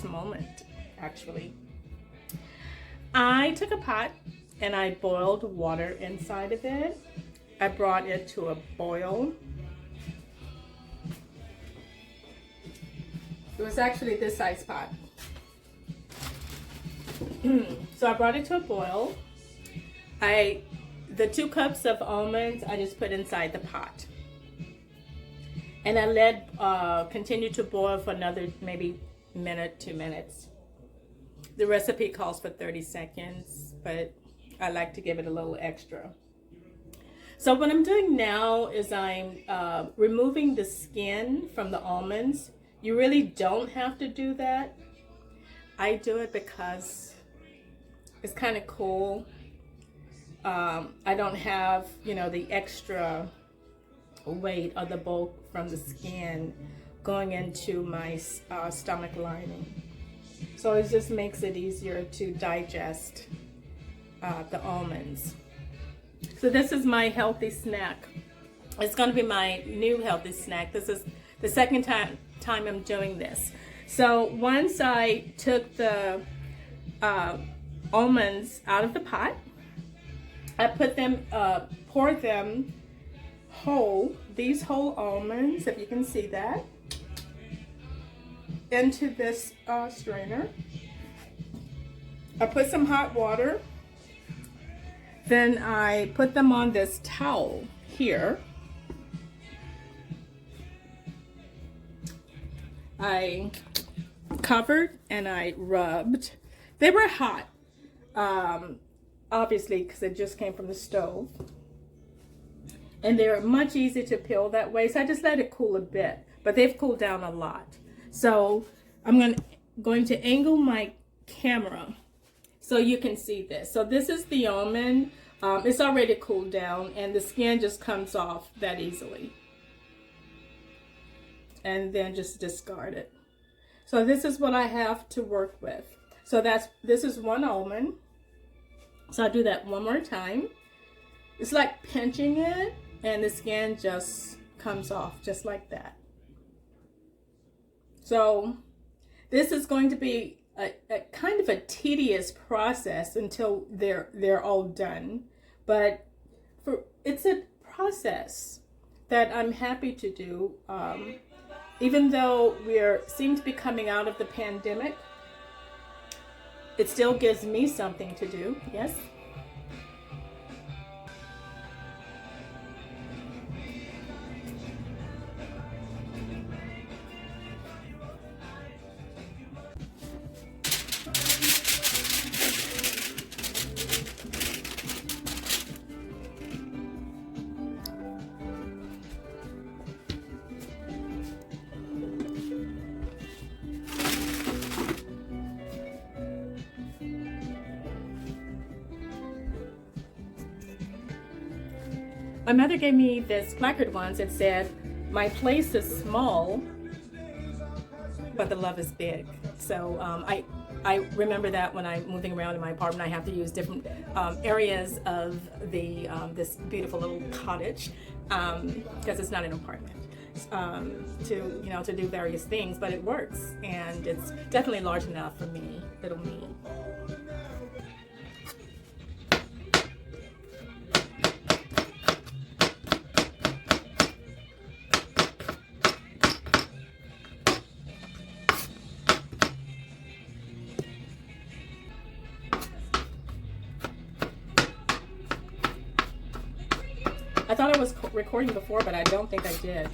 this moment, actually. I took a pot and I boiled water inside of it. I brought it to a boil. It was actually this size pot. So I brought it to a boil. The 2 cups of almonds, I just put inside the pot. And I let continue to boil for another maybe minute, 2 minutes. The recipe calls for 30 seconds, but I like to give it a little extra. So what I'm doing now is I'm removing the skin from the almonds. You really don't have to do that. I do it because it's kind of cool. I don't have, the extra weight or the bulk from the skin going into my stomach lining. So it just makes it easier to digest the almonds. So this is my healthy snack. It's going to be my new healthy snack. This is the second time I'm doing this. So once I took the almonds out of the pot, I put them, pour them whole, these whole almonds, if you can see that, into this strainer. I put some hot water. Then I put them on this towel here. I covered and I rubbed. They were hot, obviously, because it just came from the stove. And they're much easier to peel that way, so I just let it cool a bit. But they've cooled down a lot. So I'm going to angle my camera so you can see this. So this is the almond. It's already cooled down and the skin just comes off that easily. And then just discard it. So this is what I have to work with. So this is one almond. So I'll do that one more time. It's like pinching it and the skin just comes off just like that. So this is going to be a kind of a tedious process until they're all done. But it's a process that I'm happy to do. Even though seem to be coming out of the pandemic, it still gives me something to do, yes? My mother gave me this placard once. It said, "My place is small, but the love is big." So I remember that when I'm moving around in my apartment, I have to use different areas of this beautiful little cottage because it's not an apartment to do various things, but it works, and it's definitely large enough for me, little me. I thought I was recording before, but I don't think I did.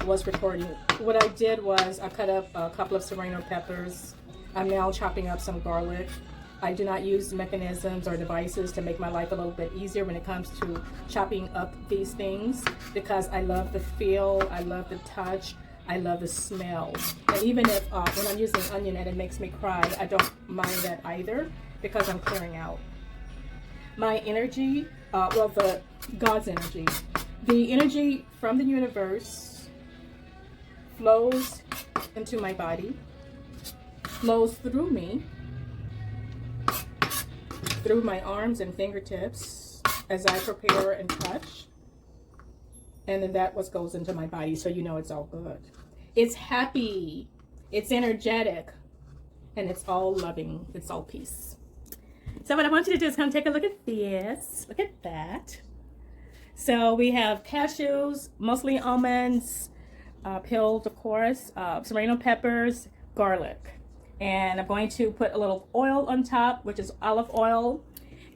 Was recording. What I did was I cut up a couple of Serrano peppers. I'm now chopping up some garlic. I do not use mechanisms or devices to make my life a little bit easier when it comes to chopping up these things, because I love the feel, I love the touch, I love the smell. And even if when I'm using onion and it makes me cry, I don't mind that either, because I'm clearing out my energy, God's energy. The energy from the universe flows into my body, flows through me, through my arms and fingertips as I prepare and touch. And then that what goes into my body, so you know it's all good. It's happy, it's energetic, and it's all loving, it's all peace. So what I want you to do is come take a look at this. Look at that. So we have cashews, mostly almonds, peeled of course, serrano peppers, garlic. And I'm going to put a little oil on top, which is olive oil.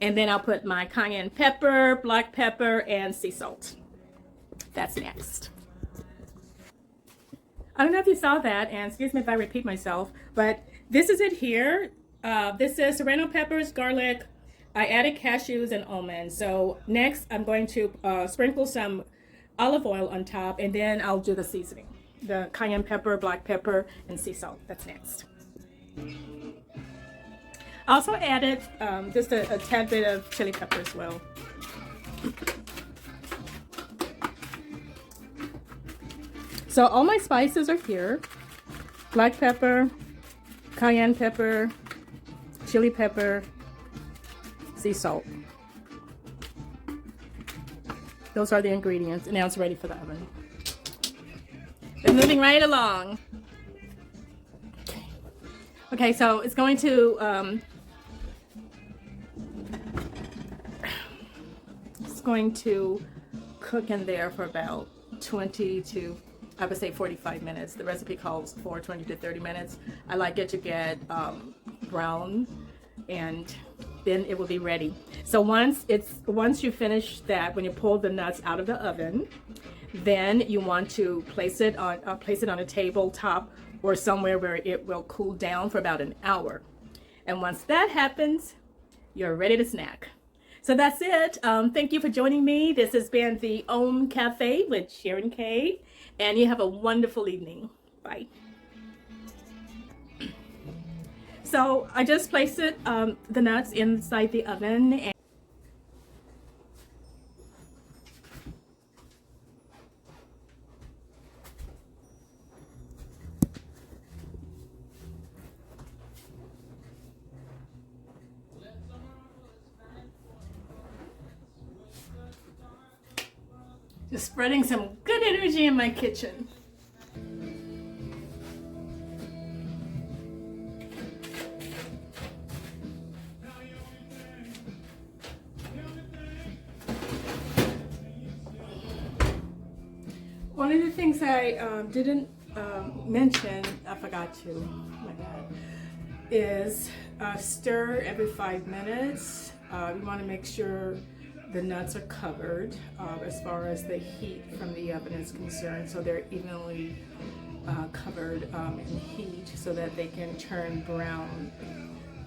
And then I'll put my cayenne pepper, black pepper, and sea salt. That's next. I don't know if you saw that, and excuse me if I repeat myself, but this is it here. This is serrano peppers, garlic. I added cashews and almonds. So next I'm going to sprinkle some olive oil on top, and then I'll do the seasoning. The cayenne pepper, black pepper, and sea salt. That's next. I also added just a tad bit of chili pepper as well. So all my spices are here. Black pepper, cayenne pepper, chili pepper, sea salt. Those are the ingredients, and now it's ready for the oven. It's moving right along. Okay, so it's going to cook in there for about 20 to, I would say 45 minutes. The recipe calls for 20 to 30 minutes. I like it to get brown, and then it will be ready. So once you finish that, when you pull the nuts out of the oven, then you want to place it on a tabletop or somewhere where it will cool down for about an hour. And once that happens, you're ready to snack. So that's it. Thank you for joining me. This has been the Om Cafe with Sharon K. And you have a wonderful evening. Bye. So I just placed it, the nuts inside the oven. And just spreading some good energy in my kitchen. One of the things I didn't mention, I forgot to, my bad, is stir every 5 minutes. You want to make sure the nuts are covered as far as the heat from the oven is concerned, so they're evenly covered in heat so that they can turn brown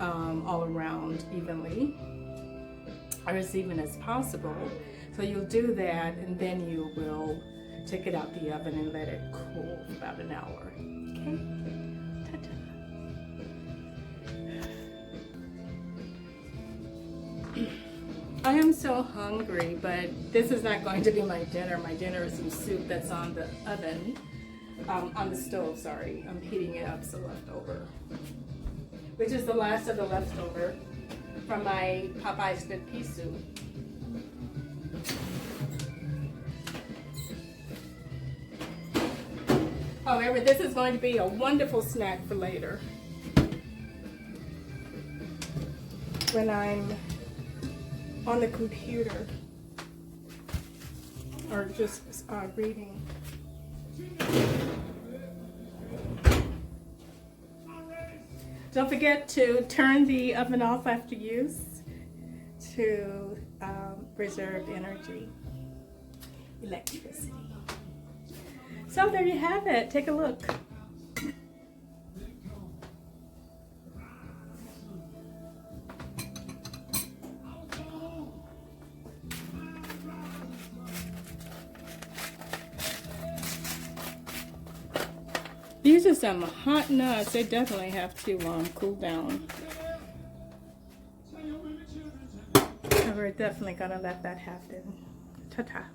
all around evenly, or as even as possible. So you'll do that, and then you will take it out the oven and let it cool for about an hour. Okay? Ta-ta. I am so hungry, but this is not going to be my dinner. My dinner is some soup that's on the oven, on the stove, sorry. I'm heating it up, so leftover. Which is the last of the leftover from my Popeye split pea soup. However, this is going to be a wonderful snack for later, when I'm on the computer or just reading. Don't forget to turn the oven off after use to preserve energy, electricity. So there you have it. Take a look. These are some hot nuts. They definitely have to cool down. So we're definitely gonna let that happen. Ta-ta.